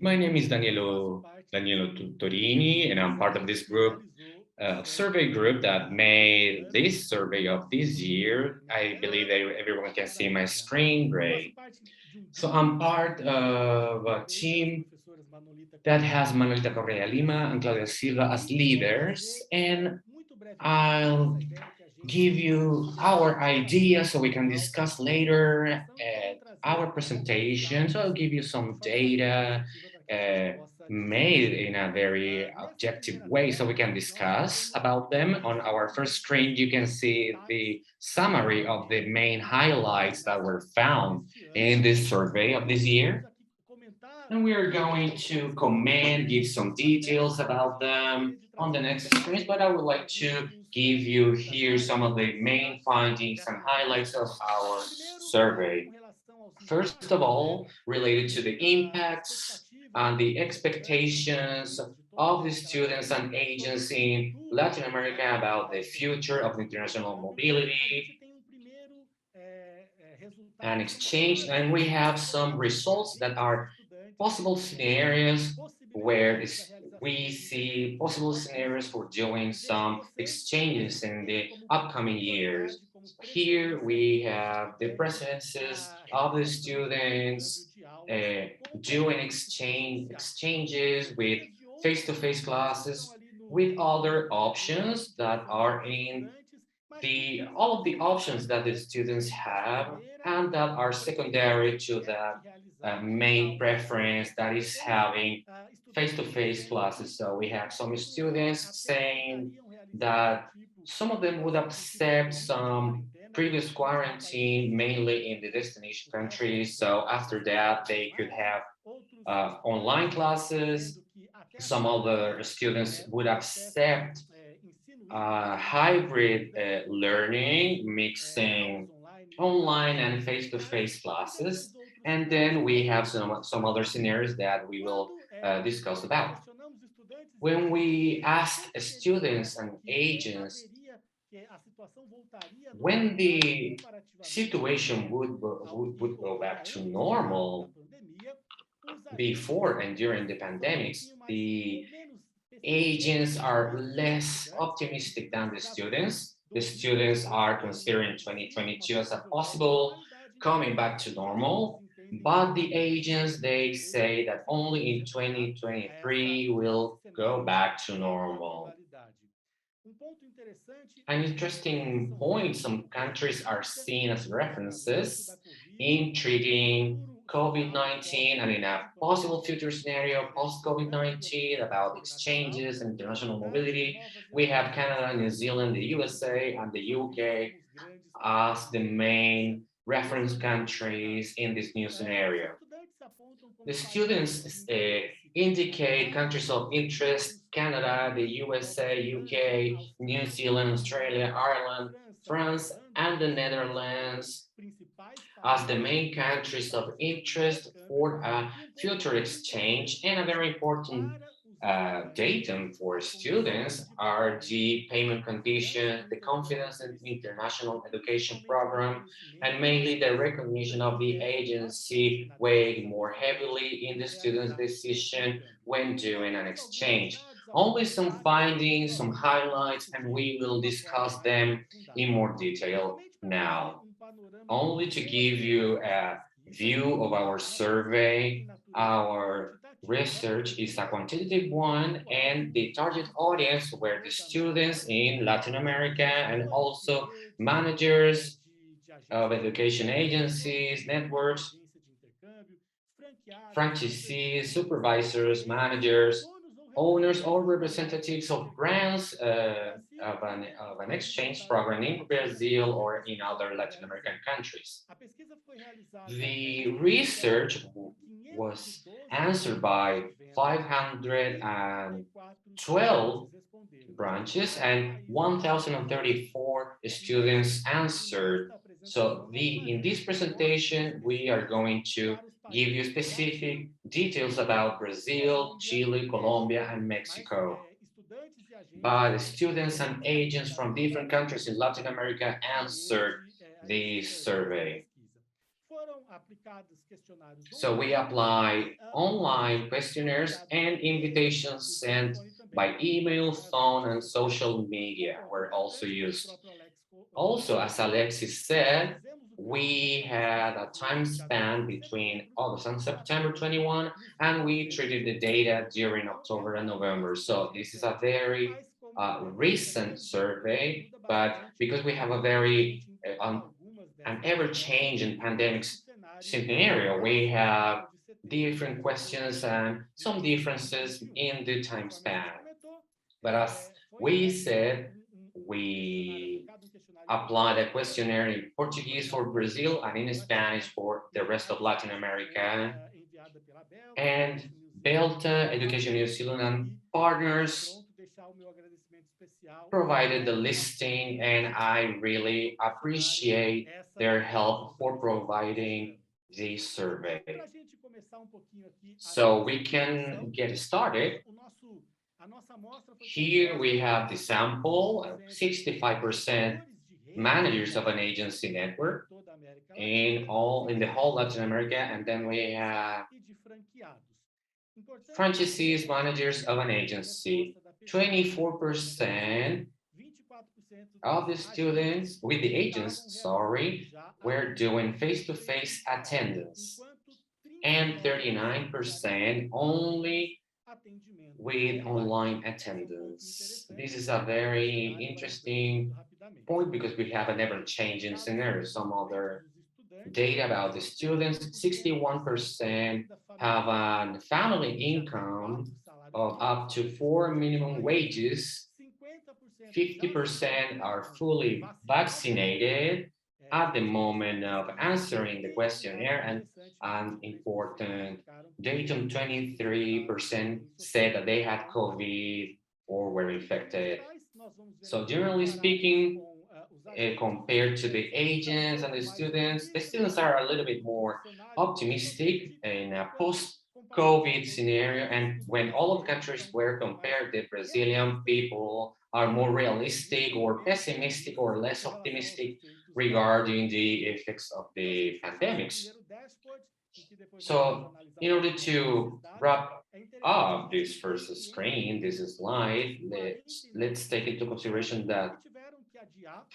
My name is Danielo Torini, and I'm part of this group, survey group that made this survey of this year. I believe that everyone can see my screen, great. So I'm part of a team that has Manuelita Correa Lima and Claudia Silva as leaders, and I'll give you our idea so we can discuss later at our presentation. So I'll give you some data uh, made in a very objective way so we can discuss about them. On our first screen, you can see the summary of the main highlights that were found in this survey of this year. And we are going to comment, give some details about them on the next screens, but I would like to give you here some of the main findings and highlights of our survey. First of all, related to the impacts and the expectations of the students and agents in Latin America about the future of international mobility and exchange. And we have some results that are possible scenarios where we see possible scenarios for doing some exchanges in the upcoming years. Here we have the preferences of the students doing exchanges with face-to-face classes with other options that are in the all of the options that the students have and that are secondary to the main preference that is having face-to-face classes. So we have some students saying that some of them would accept some previous quarantine, mainly in the destination countries. So after that, they could have online classes. Some other students would accept hybrid learning, mixing online and face-to-face classes. And then we have some other scenarios that we will discuss about. When we asked students and agents when the situation would go back to normal before and during the pandemics, the agents are less optimistic than the students. The students are considering 2022 as a possible coming back to normal, but the agents they say that only in 2023 will go back to normal. An interesting point, some countries are seen as references in treating COVID-19 and in a possible future scenario post COVID-19 about exchanges and international mobility. We have Canada, New Zealand, the USA, and the UK as the main reference countries in this new scenario. The students indicate countries of interest: Canada, the USA, UK, New Zealand, Australia, Ireland, France, and the Netherlands as the main countries of interest for a future exchange. And a very important datum for students are the payment conditions, the confidence in international education program, and mainly the recognition of the agency weighed more heavily in the student's decision when doing an exchange. Only some findings, some highlights, and we will discuss them in more detail now. Only to give you a view of our survey, our research is a quantitative one, and the target audience were the students in Latin America and also managers of education agencies, networks, franchisees, supervisors, managers, owners, or representatives of brands of an exchange program in Brazil or in other Latin American countries. The research was answered by 512 branches and 1,034 students answered. So in this presentation, we are going to give you specific details about Brazil, Chile, Colombia, and Mexico. But students and agents from different countries in Latin America answered this survey. So we apply online questionnaires and invitations sent by email, phone, and social media were also used. Also, as Alexis said, we had a time span between August and September 21, and we treated the data during October and November. So this is a very recent survey, but because we have a very an ever-changing pandemic scenario, we have different questions and some differences in the time span. But as we said, we applied a questionnaire in Portuguese for Brazil and in Spanish for the rest of Latin America. And Belta, Education New Zealand, and partners provided the listing, and I really appreciate their help for providing this survey. So we can get started. Here we have the sample, 65% managers of an agency network in the whole Latin America, and then we have franchisees managers of an agency. 24% of the students with the agents, sorry, were doing face-to-face attendance, and 39% only with online attendance. This is a very interesting point because we have an ever-changing scenario. Some other data about the students, 61% have a family income of up to 4 minimum wages. 50% are fully vaccinated at the moment of answering the questionnaire, and an important datum, 23% said that they had COVID or were infected. So generally speaking, compared to the agents and the students are a little bit more optimistic in a post-COVID scenario. And when all of the countries were compared, the Brazilian people are more realistic or pessimistic or less optimistic regarding the effects of the pandemics. So in order to wrap up this first screen, this slide, let's take into consideration that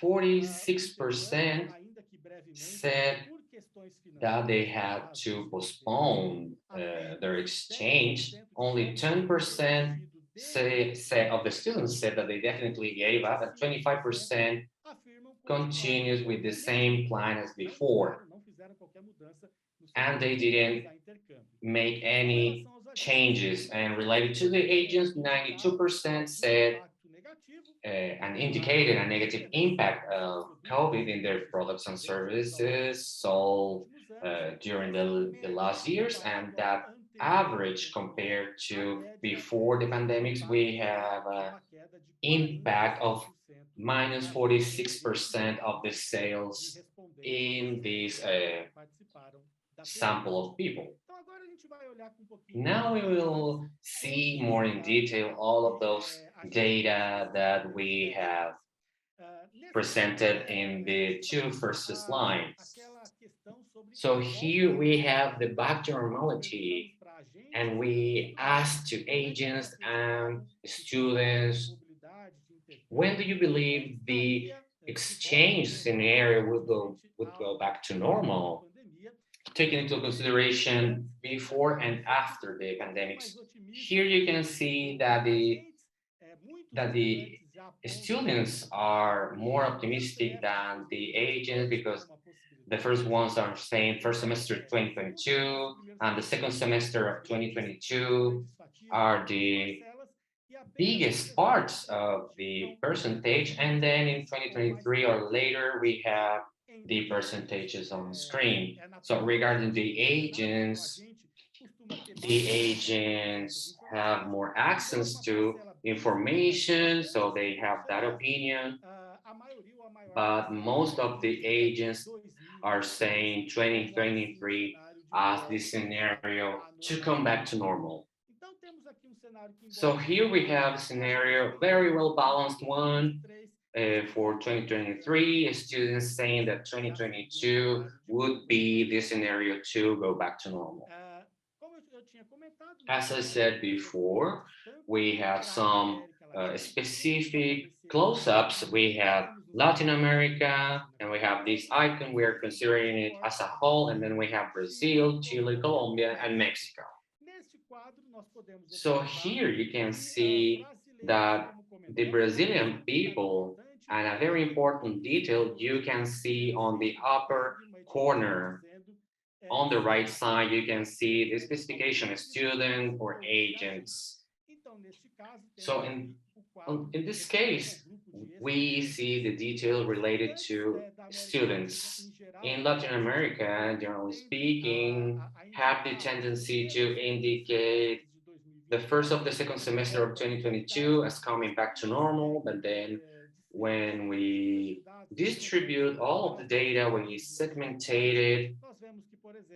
46% said that they had to postpone their exchange. Only 10% say of the students said that they definitely gave up, and 25% continues with the same plan as before. And they didn't make any changes. And related to the agents, 92% said and indicated a negative impact of COVID in their products and services sold during the last years, and that average compared to before the pandemics, we have an impact of minus 46% of the sales in this sample of people. Now we will see more in detail all of those data that we have presented in the two first slides. So here we have the back to normality, and we asked to agents and students, when do you believe the exchange scenario would go back to normal, taking into consideration before and after the pandemics? Here you can see that the students are more optimistic than the agents because the first ones are saying first semester 2022 and the second semester of 2022 are the biggest parts of the percentage, and then in 2023 or later we have the percentages on the screen. So regarding the agents have more access to information, so they have that opinion, but most of the agents are saying 2023 as the scenario to come back to normal. So here we have a scenario, very well balanced one. for 2023, students saying that 2022 would be the scenario to go back to normal. As I said before, we have some specific close-ups. We have Latin America, and we have this icon. We are considering it as a whole, and then we have Brazil, Chile, Colombia, and Mexico. So here you can see that the Brazilian people, and a very important detail you can see on the upper corner on the right side, you can see the specification student or agents. So in this case, we see the detail related to students. In Latin America, generally speaking, have the tendency to indicate the first of the second semester of 2022 as coming back to normal, but then when we distribute all of the data, when we segmentate it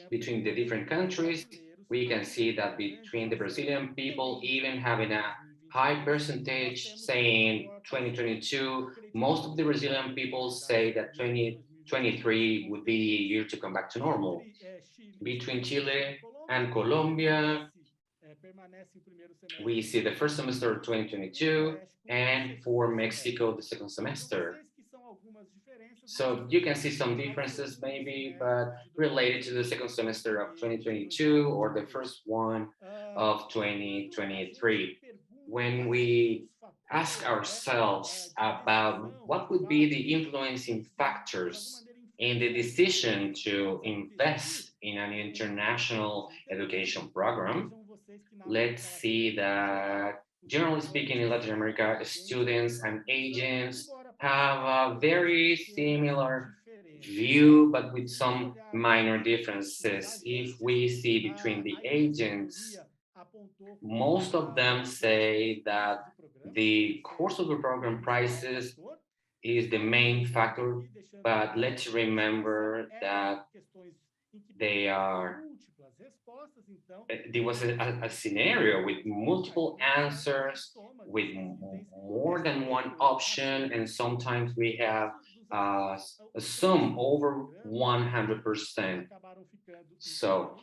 between the different countries, we can see that between the Brazilian people, even having a high percentage saying 2022, most of the Brazilian people say that 2023 would be a year to come back to normal. Between Chile and Colombia, we see the first semester of 2022, and for Mexico, the second semester. So you can see some differences maybe, but related to the second semester of 2022 or the first one of 2023. When we ask ourselves about what would be the influencing factors in the decision to invest in an international education program, let's see that generally speaking in Latin America, students and agents have a very similar view, but with some minor differences. If we see between the agents, most of them say that the course of the program prices is the main factor, but let's remember that they are there was a scenario with multiple answers, with more than one option, and sometimes we have a sum over 100%. So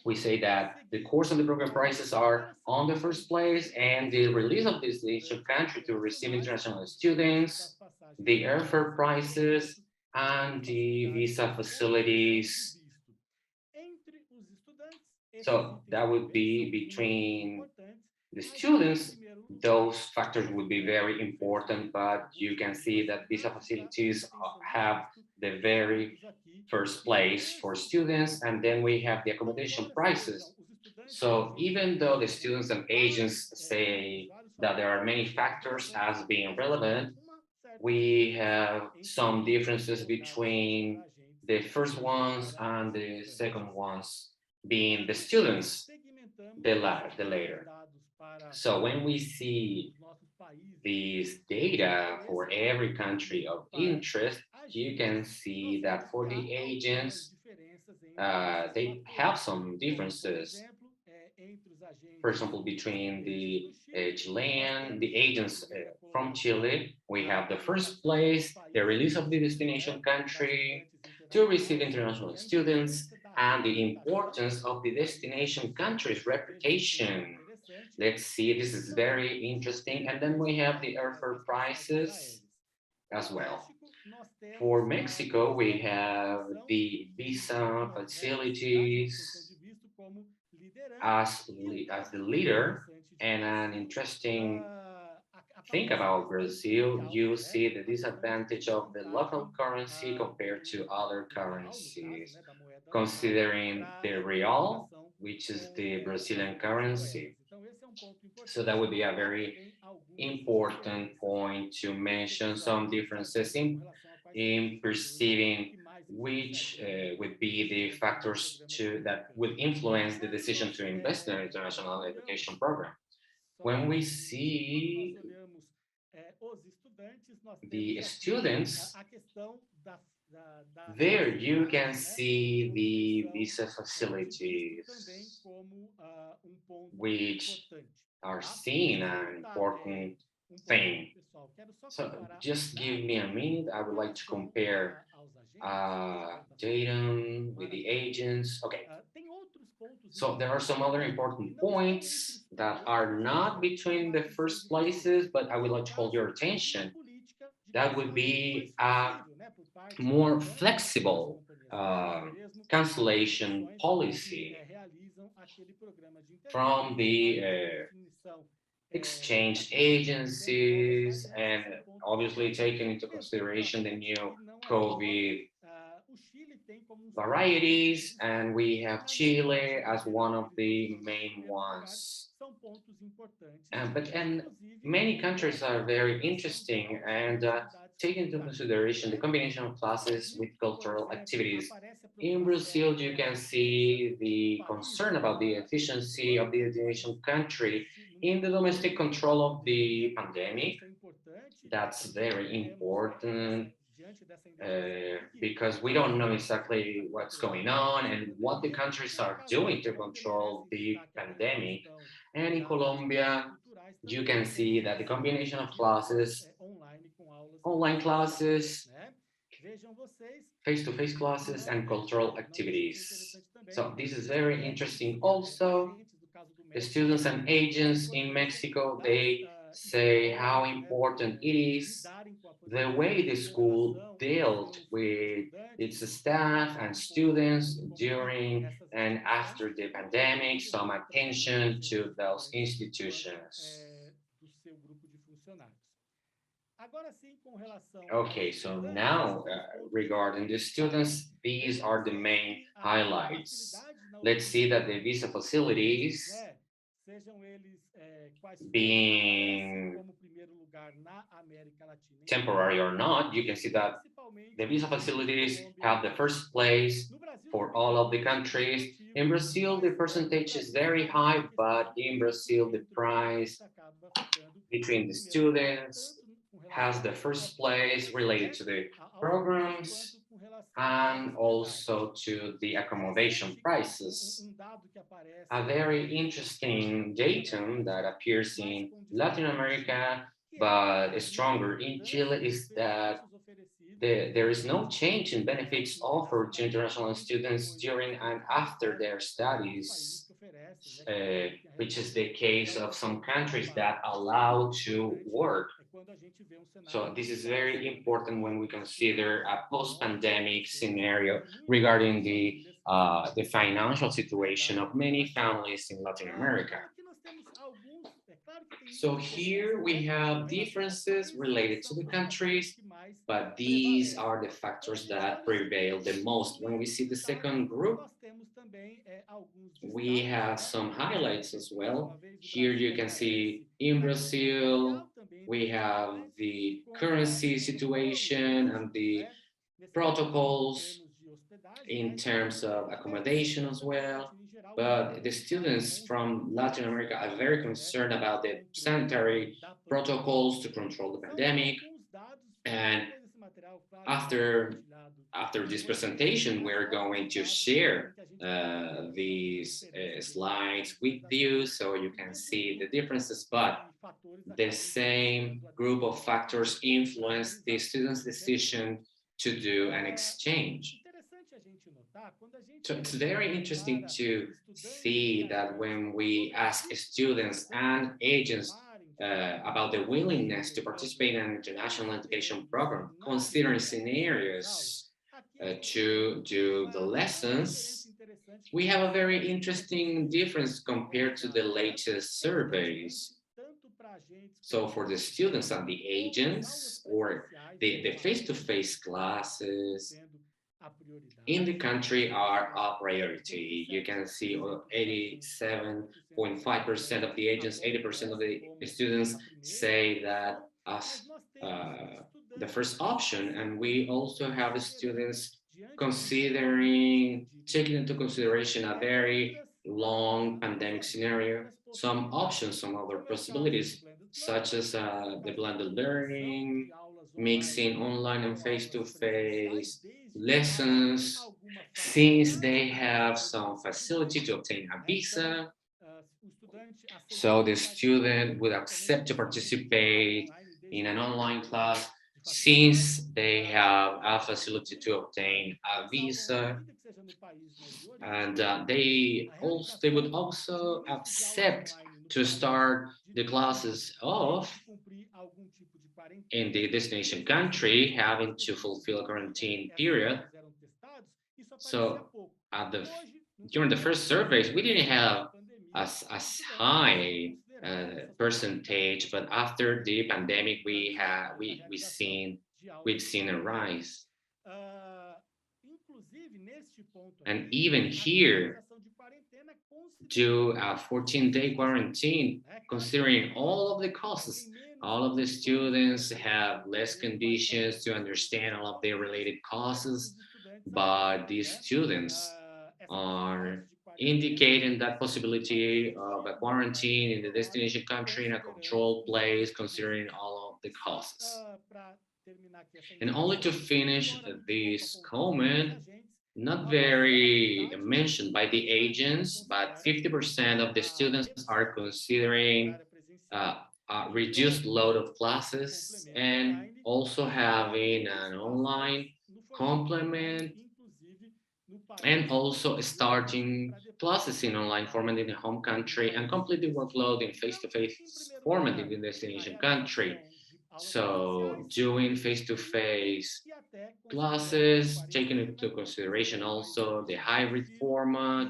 we say that the course and the program prices are on the first place, and the release of this destination country to receive international students, the airfare prices, and the visa facilities. So that would be between the students, those factors would be very important, but you can see that visa facilities have the very first place for students, and then we have the accommodation prices. So even though the students and agents say that there are many factors as being relevant, we have some differences between the first ones and the second ones, being the students, the later. So when we see these data for every country of interest, you can see that for the agents, they have some differences. For example, between the Chilean, the agents from Chile, we have the first place, the release of the destination country to receive international students, and the importance of the destination country's reputation. Let's see, this is very interesting. And then we have the airfare prices as well. For Mexico, we have the visa facilities as the leader. And an interesting thing about Brazil, you see the disadvantage of the local currency compared to other currencies, considering the real, which is the Brazilian currency. So that would be a very important point to mention some differences in perceiving which would be the factors that would influence the decision to invest in an international education program. When we see the students, there you can see the visa facilities, which are seen an important thing. So just give me a minute. I would like to compare datum with the agents. Okay, so there are some other important points that are not between the first places, but I would like to hold your attention. That would be a more flexible uh, cancellation policy from the exchange agencies and obviously taking into consideration the new COVID varieties. And we have Chile as one of the main ones. But many countries are very interesting and take into consideration the combination of classes with cultural activities. In Brazil, you can see the concern about the efficiency of the education country in the domestic control of the pandemic. That's very important because we don't know exactly what's going on and what the countries are doing to control the pandemic. And in Colombia, you can see that the combination of classes, online classes, face-to-face classes, and cultural activities. So this is very interesting. Also, the students and agents in Mexico, they say how important it is the way the school dealt with its staff and students during and after the pandemic, some attention to those institutions. Okay, so now regarding the students, these are the main highlights. Let's see that the visa facilities being temporary or not, you can see that the visa facilities have the first place for all of the countries. In Brazil, the percentage is very high, but in Brazil, the price between the students has the first place related to the programs and also to the accommodation prices. A very interesting datum that appears in Latin America but is stronger in Chile is that there is no change in benefits offered to international students during and after their studies, which is the case of some countries that allow to work. So this is very important when we consider a post-pandemic scenario regarding the financial situation of many families in Latin America. So here we have differences related to the countries, but these are the factors that prevail the most. When we see the second group, we have some highlights as well. Here you can see in Brazil, we have the currency situation and the protocols in terms of accommodation as well. But the students from Latin America are very concerned about the sanitary protocols to control the pandemic. And after after this presentation, we're going to share these slides with you so you can see the differences. But the same group of factors influence the student's decision to do an exchange. So it's very interesting to see that when we ask students and agents about the willingness to participate in an international education program, considering scenarios to do the lessons, we have a very interesting difference compared to the latest surveys. So for the students and the agents or the face-to-face classes, in the country are a priority. You can see 87.5% of the agents, 80% of the students say that as the first option. And we also have students considering, taking into consideration a very long pandemic scenario, some options, some other possibilities, such as the blended learning, mixing online and face-to-face lessons, since they have some facility to obtain a visa, So the student would accept to participate in an online class since they have a facility to obtain a visa, and they would also accept to start the classes off in the destination country, having to fulfill a quarantine period. So at the during the first surveys, we didn't have as high percentage, but after the pandemic, we've seen a rise. And even here, do a 14-day quarantine, considering all of the causes. All of the students have less conditions to understand all of the related causes, but these students are indicating that possibility of a quarantine in the destination country in a controlled place, considering all of the causes. And only to finish this comment, not very mentioned by the agents, but 50% of the students are considering uh, a reduced load of classes and also having an online complement and also starting classes in online format in the home country and complete the workload in face-to-face format in the destination country. So doing face-to-face classes, taking into consideration also the hybrid format,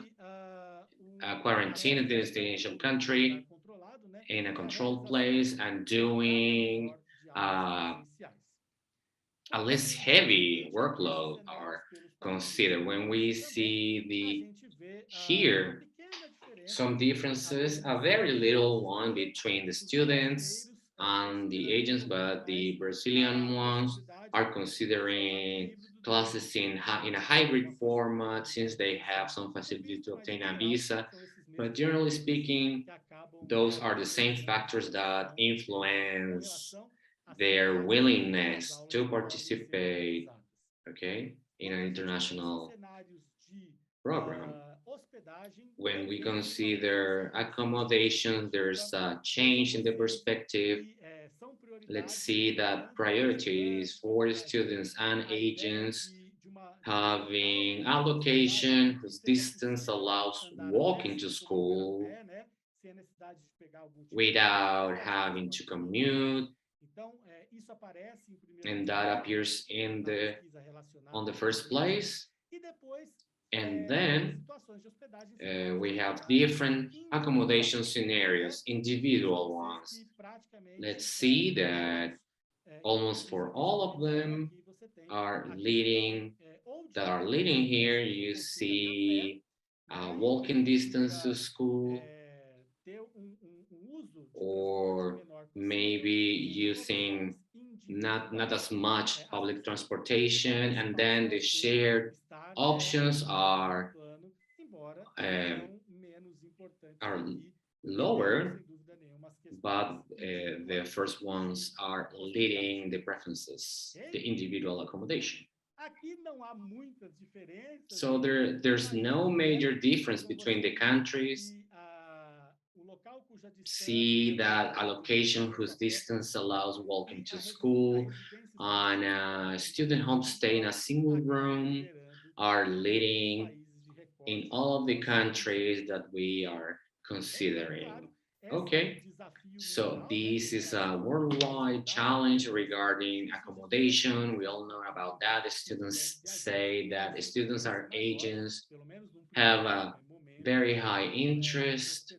quarantine in the destination country in a controlled place, and doing uh, a less heavy workload are considered. When we see the here some differences, a very little one between the students and the agents, but the Brazilian ones are considering classes in a hybrid format since they have some facility to obtain a visa. But generally speaking, those are the same factors that influence their willingness to participate, okay, in an international program. When we consider accommodation, there's a change in the perspective. Let's see that priorities for students and agents having allocation whose distance allows walking to school without having to commute, and that appears in the on the first place. And then we have different accommodation scenarios, individual ones. Let's see that almost for all of them are leading that are leading here. You see walking distance to school, or maybe using not as much public transportation, and then the shared options um, are lower, but the first ones are leading the preferences, the individual accommodation. So there's no major difference between the countries. See that allocation whose distance allows walking to school on a student homestay in a single room are leading in all of the countries that we are considering. Okay, so this is a worldwide challenge regarding accommodation. We all know about that. The students say that students are agents, have a very high interest,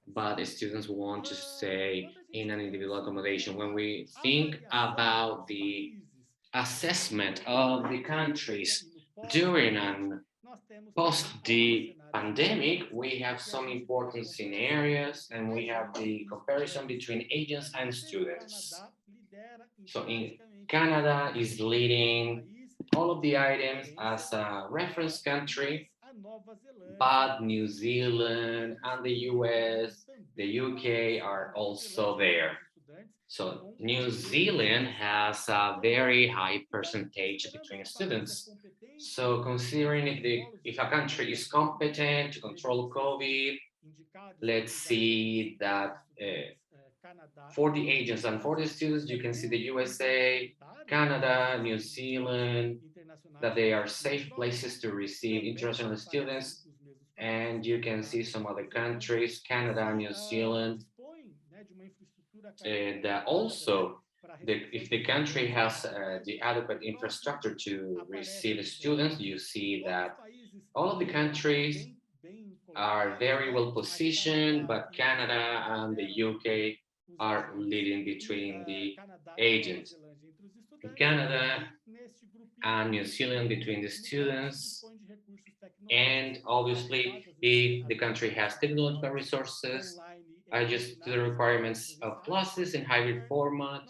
but the students want to stay in an individual accommodation. When we think about the assessment of the countries during and post the pandemic, we have some important scenarios and we have the comparison between agents and students. So in Canada is leading all of the items as a reference country, but New Zealand and the US, the UK are also there. So New Zealand has a very high percentage between students. So considering if a country is competent to control COVID, let's see that for the agents and for the students, you can see the USA, Canada, New Zealand, that they are safe places to receive international students. And you can see some other countries, Canada, New Zealand, and also if the country has the adequate infrastructure to receive students, you see that all of the countries are very well positioned, but Canada and the UK are leading between the agents. Canada and New Zealand between the students, and obviously, if the country has technological resources, adjust to the requirements of classes in hybrid format.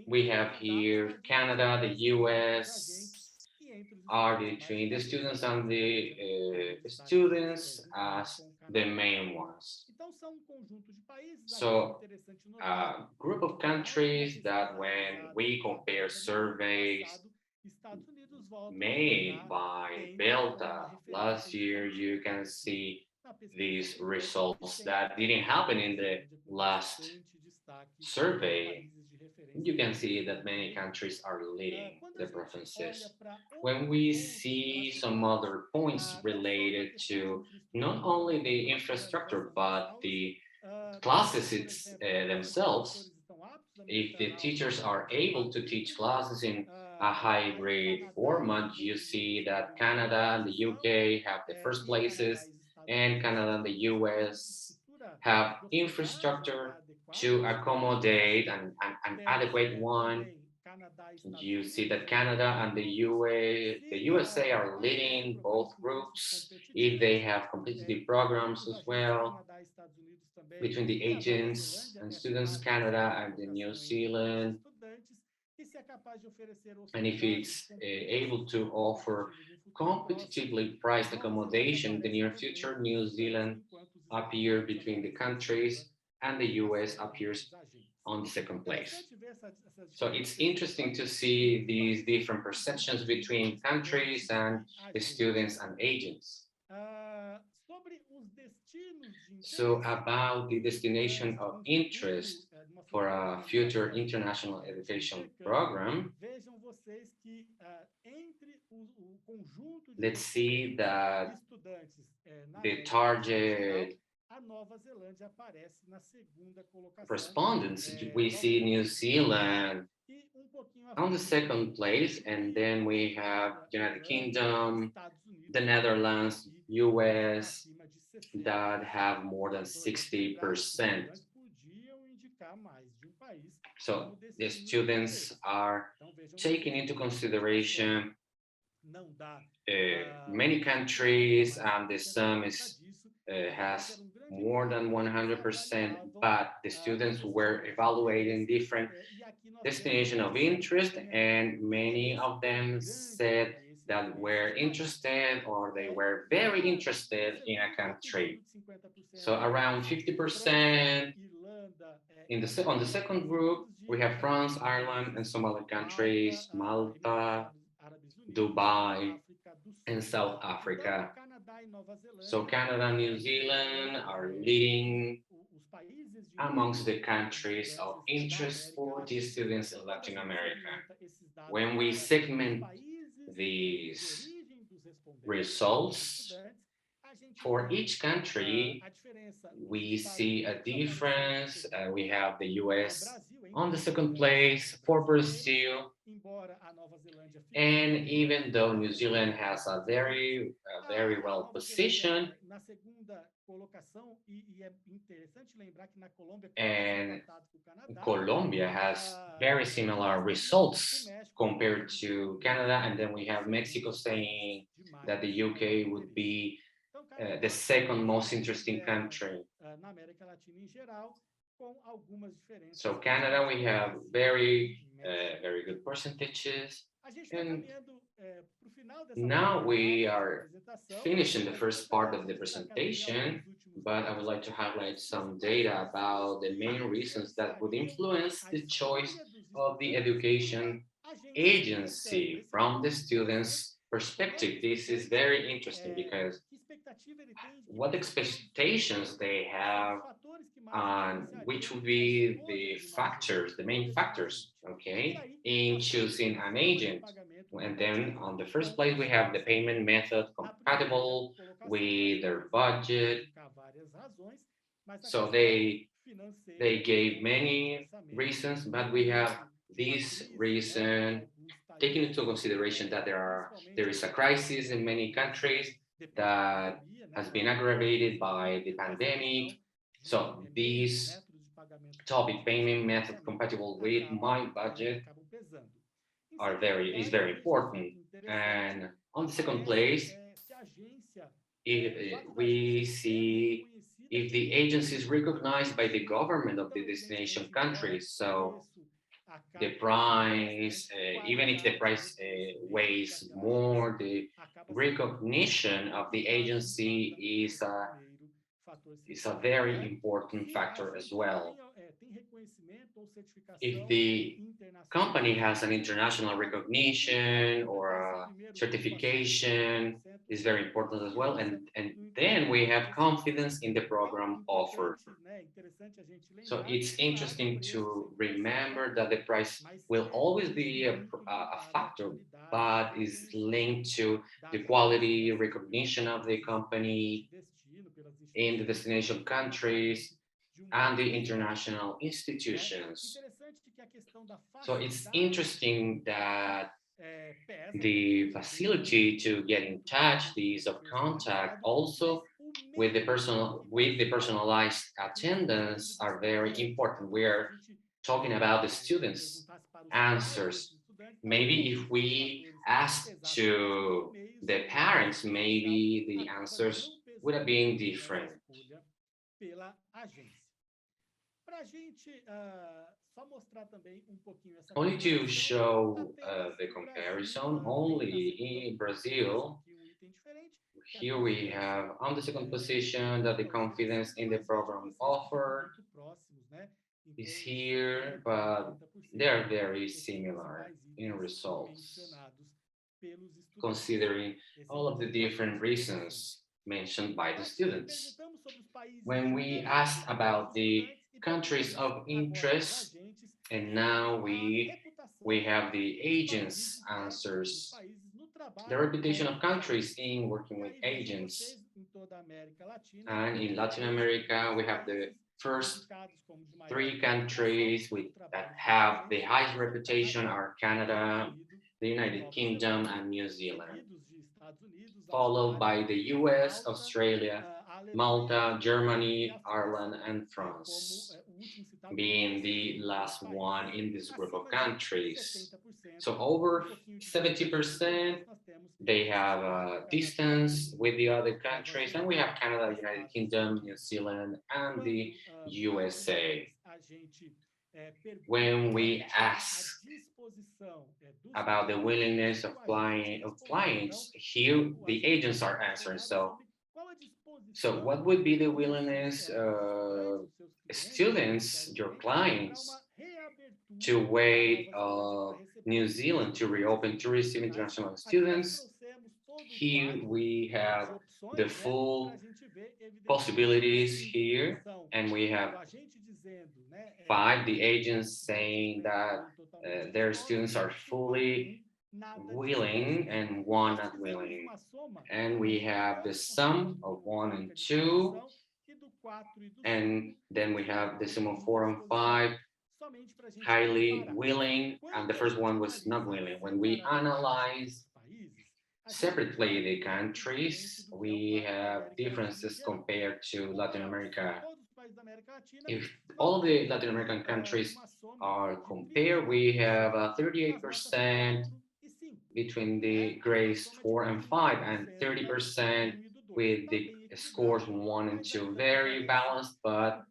We have here Canada, the US are between the students and the students as the main ones. So a group of countries that when we compare surveys made by Belta last year, you can see these results that didn't happen in the last survey. You can see that many countries are leading the provinces. When we see some other points related to not only the infrastructure but the classes themselves, if the teachers are able to teach classes in a hybrid format, you see that Canada and the UK have the first places, and Canada and the US have infrastructure to accommodate an adequate one. You see that Canada and the USA are leading both groups if they have competitive programs as well between the agents and students, Canada and the New Zealand, and if it's able to offer competitively priced accommodation in the near future, New Zealand appear between the countries and the US appears on the second place. So it's interesting to see these different perceptions between countries and students and agents. So about the destination of interest for a future international education program, let's see that the target respondents, we see New Zealand on the second place, and then we have United Kingdom, the Netherlands, US, that have more than 60%. So the students are taking into consideration many countries, and the sum is has more than 100%, but the students were evaluating different destination of interest, and many of them said that were interested or they were very interested in a country. So around 50% on the second group, we have France, Ireland, and some other countries, Malta, Dubai, and South Africa. So Canada and New Zealand are leading amongst the countries of interest for these students in Latin America. When we segment these results for each country, we see a difference. We have the US on the second place for Brazil. And even though New Zealand has a very well position, and Colombia has very similar results compared to Canada, and then we have Mexico saying that the UK would be the second most interesting country. So Canada, we have very good percentages, and now we are finishing the first part of the presentation, but I would like to highlight some data about the main reasons that would influence the choice of the education agency from the students' perspective. This is very interesting because what expectations they have on which would be the factors, the main factors, okay, in choosing an agent. And then on the first place, we have the payment method compatible with their budget. So they gave many reasons, but we have this reason taking into consideration that there is a crisis in many countries that has been aggravated by the pandemic. So these topic payment method compatible with my budget is very important. And on the second place, if we see if the agency is recognized by the government of the destination country. So the price, even if the price weighs more, the recognition of the agency is a very important factor as well. If the company has an international recognition or a certification, is very important as well. And then we have confidence in the program offered. So it's interesting to remember that the price will always be a factor, but is linked to the quality recognition of the company in the destination countries and the international institutions. So it's interesting that the facility to get in touch, the ease of contact, also with the personalized attendance are very important. We're talking about the students' answers. Maybe if we ask to the parents, maybe the answers would have been different. Only to show the comparison, only in Brazil, here we have on the second position that the confidence in the program offered is here, but they're very similar in results, considering all of the different reasons mentioned by the students. When we asked about the countries of interest, and now we have the agents answers. The reputation of countries in working with agents. And in Latin America, we have the first three countries that have the highest reputation are Canada, the United Kingdom, and New Zealand, followed by the US, Australia, Malta, Germany, Ireland, and France, being the last one in this group of countries. So over 70%, they have a distance with the other countries, and we have Canada, United Kingdom, New Zealand, and the USA. When we ask about the willingness of clients, here the agents are answering. So what would be the willingness students, your clients, to wait New Zealand to reopen to receive international students? Here we have the full possibilities here, and we have five the agents saying that their students are fully willing and one not willing. And we have the sum of one and two, and then we have the sum of four and five, highly willing, and the first one was not willing. When we analyze separately the countries, we have differences compared to Latin America. If all the Latin American countries are compared, we have 38% between the grades 4 and 5 and 30% with the scores 1 and 2. Very balanced, but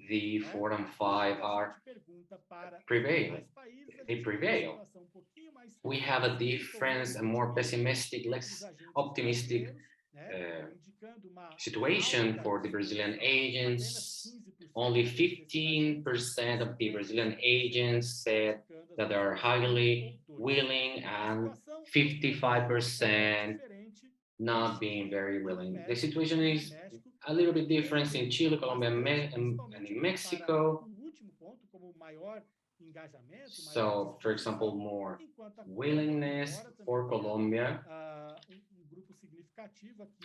the 4 and 5 are prevail. They prevail. We have a difference, a more pessimistic, less optimistic uh, situation for the Brazilian agents. Only 15% of the Brazilian agents said that they are highly willing, and 55% not being very willing. The situation is a little bit different in Chile, Colombia, and in Mexico. So, for example, more willingness for Colombia,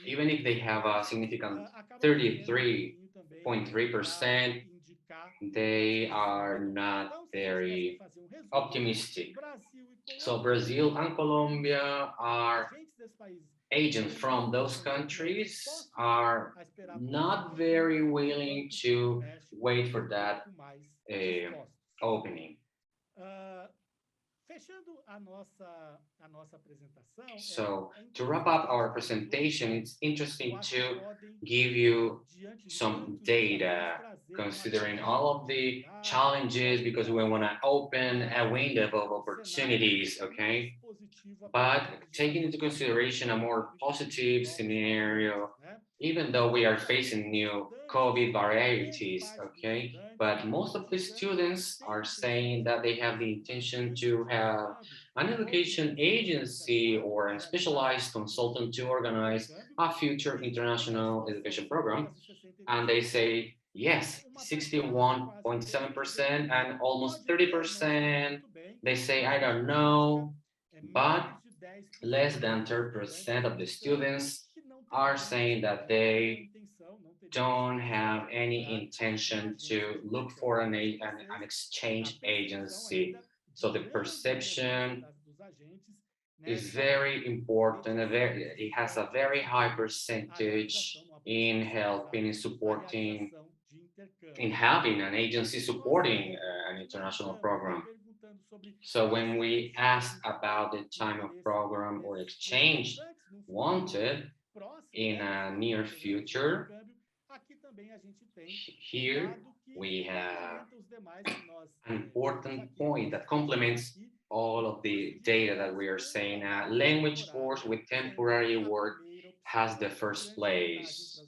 even if they have a significant 33.3%, they are not very optimistic. So Brazil and Colombia are agents from those countries are not very willing to wait for that uh, opening. So to wrap up our presentation, it's interesting to give you some data considering all of the challenges because we want to open a window of opportunities, okay? But taking into consideration a more positive scenario, even though we are facing new COVID varieties, okay? But most of the students are saying that they have the intention to have an education agency or a specialized consultant to organize a future international education program. And they say, yes, 61.7% and almost 30%. They say, I don't know, but less than 30% of the students are saying that they don't have any intention to look for an exchange agency. So the perception is very important. It has a very high percentage in helping, in supporting, in having an agency supporting an international program. So when we ask about the time of program or exchange wanted in a near future, here we have an important point that complements all of the data that we are saying. A language course with temporary work has the first place.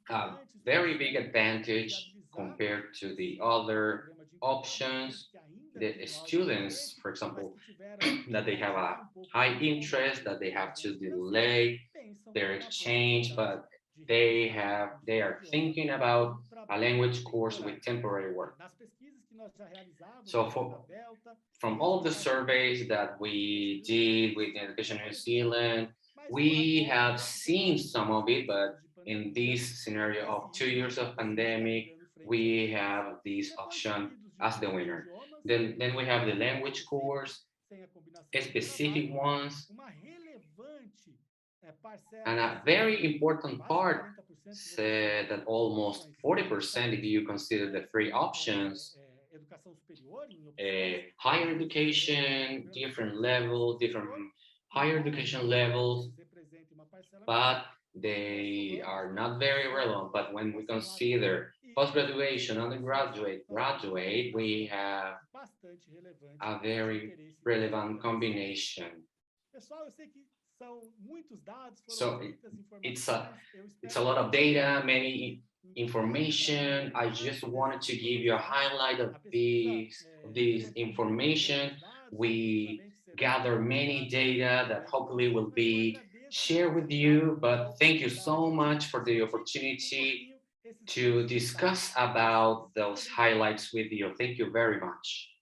A very big advantage compared to the other options. The students, for example, that they have a high interest, that they have to delay their exchange, but they are thinking about a language course with temporary work. So from all of the surveys that we did with Education New Zealand, we have seen some of it, but in this scenario of 2 years of pandemic, we have this option as the winner. Then we have the language course, specific ones, and a very important part said that almost 40%, if you consider the free options, higher education, different levels, different higher education levels, but they are not very relevant. But when we consider post-graduation, undergraduate, graduate, we have a very relevant combination. So it's a it's a lot of data, many information. I just wanted to give you a highlight of this information. We gather many data that hopefully will be shared with you. But thank you so much for the opportunity to discuss about those highlights with you. Thank you very much.